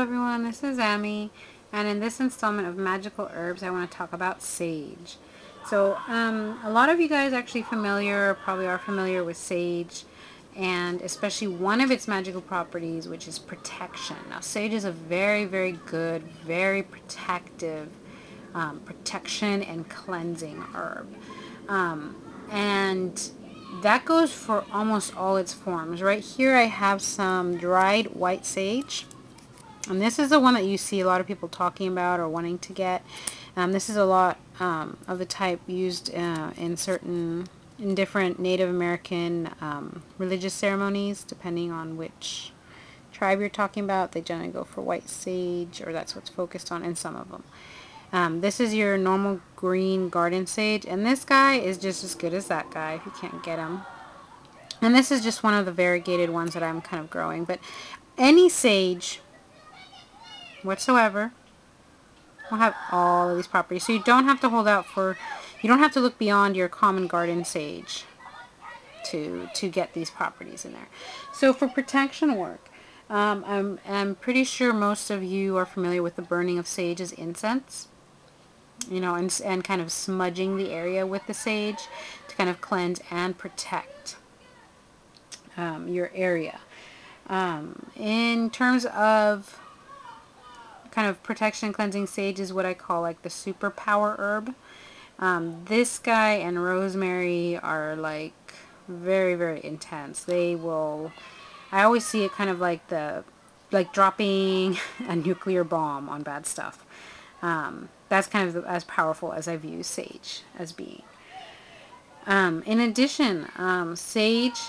everyone, this is Amy, and in this installment of Magical Herbs I want to talk about sage. So a lot of you guys actually probably are familiar with sage, and especially one of its magical properties, which is protection. Now sage is a very, very good, very protective, protection and cleansing herb. And that goes for almost all its forms. Right here I have some dried white sage. And this is the one that you see a lot of people talking about or wanting to get. This is a lot of the type used in different Native American religious ceremonies, depending on which tribe you're talking about. They generally go for white sage, or that's what's focused on in some of them. This is your normal green garden sage, and this guy is just as good as that guy if you can't get him. And this is just one of the variegated ones that I'm kind of growing. But any sage whatsoever will have all of these properties. So you don't have to you don't have to look beyond your common garden sage to get these properties in there. So for protection work, I'm pretty sure most of you are familiar with the burning of sage as incense. You know, and kind of smudging the area with the sage to kind of cleanse and protect your area. In terms of kind of protection and cleansing, sage is what I call like the superpower herb. This guy and rosemary are like very, very intense. I always see it kind of like dropping a nuclear bomb on bad stuff. That's kind of as powerful as I view sage as being. In addition, sage,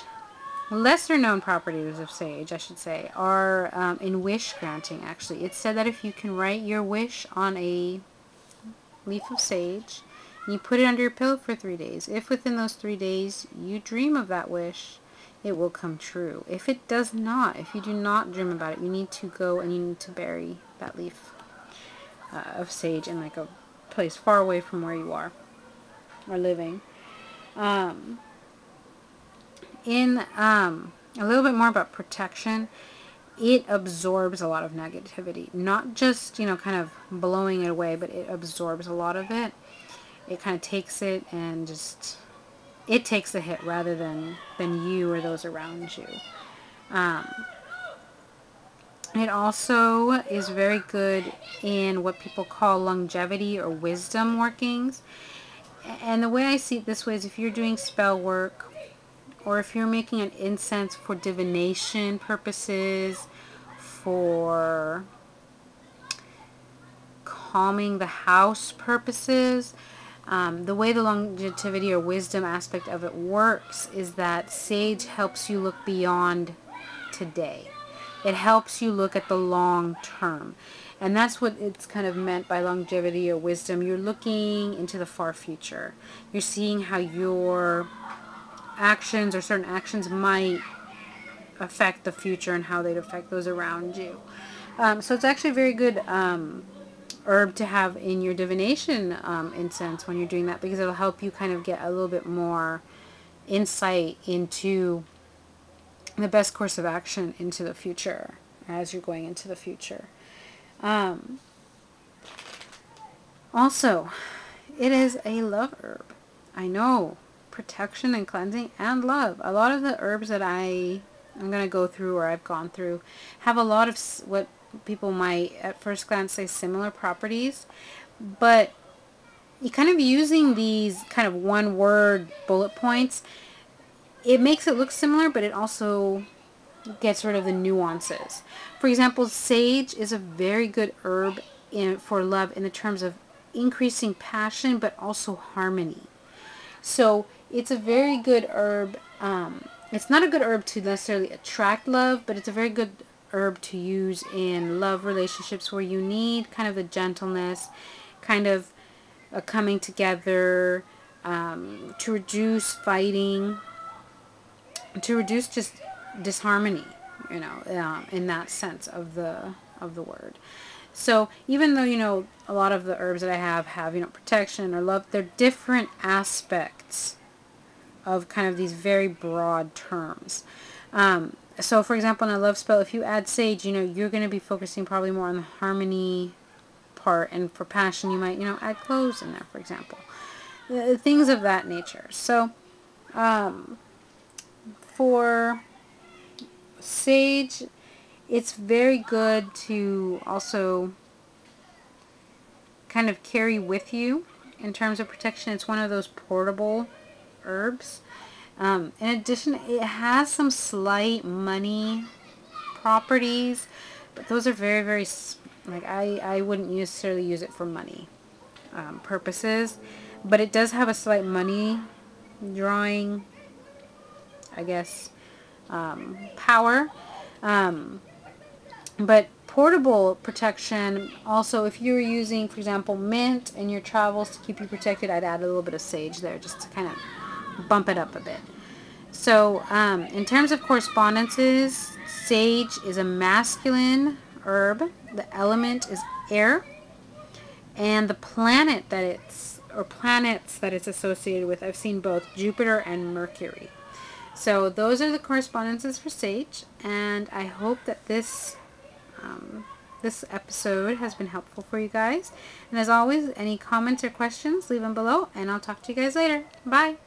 lesser known properties of sage, I should say, are in wish granting, actually. It's said that if you can write your wish on a leaf of sage, and you put it under your pillow for 3 days, if within those 3 days you dream of that wish, it will come true. If it does not, if you do not dream about it, you need to go and you need to bury that leaf of sage in like a place far away from where you are living. A little bit more about protection, it absorbs a lot of negativity. Not just, kind of blowing it away, but it absorbs a lot of it. It kind of takes it and it takes the hit rather than you or those around you. It also is very good in what people call longevity or wisdom workings. And the way I see it this way is if you're doing spell work, or if you're making an incense for divination purposes, for calming the house purposes, the way the longevity or wisdom aspect of it works is that sage helps you look beyond today. It helps you look at the long term. And that's what it's kind of meant by longevity or wisdom. You're looking into the far future. You're seeing how your actions or certain actions might affect the future and how they'd affect those around you. So it's actually a very good herb to have in your divination incense when you're doing that, because it'll help you kind of get a little bit more insight into the best course of action into the future as you're going into the future. Also, it is a love herb. I know, protection and cleansing and love. A lot of the herbs that I'm going to go through or I've gone through have a lot of what people might at first glance say similar properties, but you kind of using these kind of one word bullet points, it makes it look similar, but it also gets rid of the nuances. For example, sage is a very good herb for love in the terms of increasing passion, but also harmony. So it's a very good herb. It's not a good herb to necessarily attract love, but it's a very good herb to use in love relationships where you need kind of the gentleness, kind of a coming together, to reduce fighting, to reduce just disharmony, in that sense of the word. So even though, a lot of the herbs that I have, protection or love, they're different aspects of kind of these very broad terms. So for example, in a love spell, if you add sage, you're going to be focusing probably more on the harmony part. And for passion, you might, add cloves in there, for example. Things of that nature. So for sage, it's very good to also kind of carry with you in terms of protection. It's one of those portable herbs. In addition, it has some slight money properties, but those are very, very, like, I wouldn't necessarily use it for money purposes, but it does have a slight money drawing, I guess, power. But portable protection, also, if you're using, for example, mint in your travels to keep you protected, I'd add a little bit of sage there just to kind of bump it up a bit. So in terms of correspondences, sage is a masculine herb. The element is air. And the planet that planets that it's associated with, I've seen both Jupiter and Mercury. So those are the correspondences for sage. And I hope that this episode has been helpful for you guys. And as always, any comments or questions, leave them below. And I'll talk to you guys later. Bye.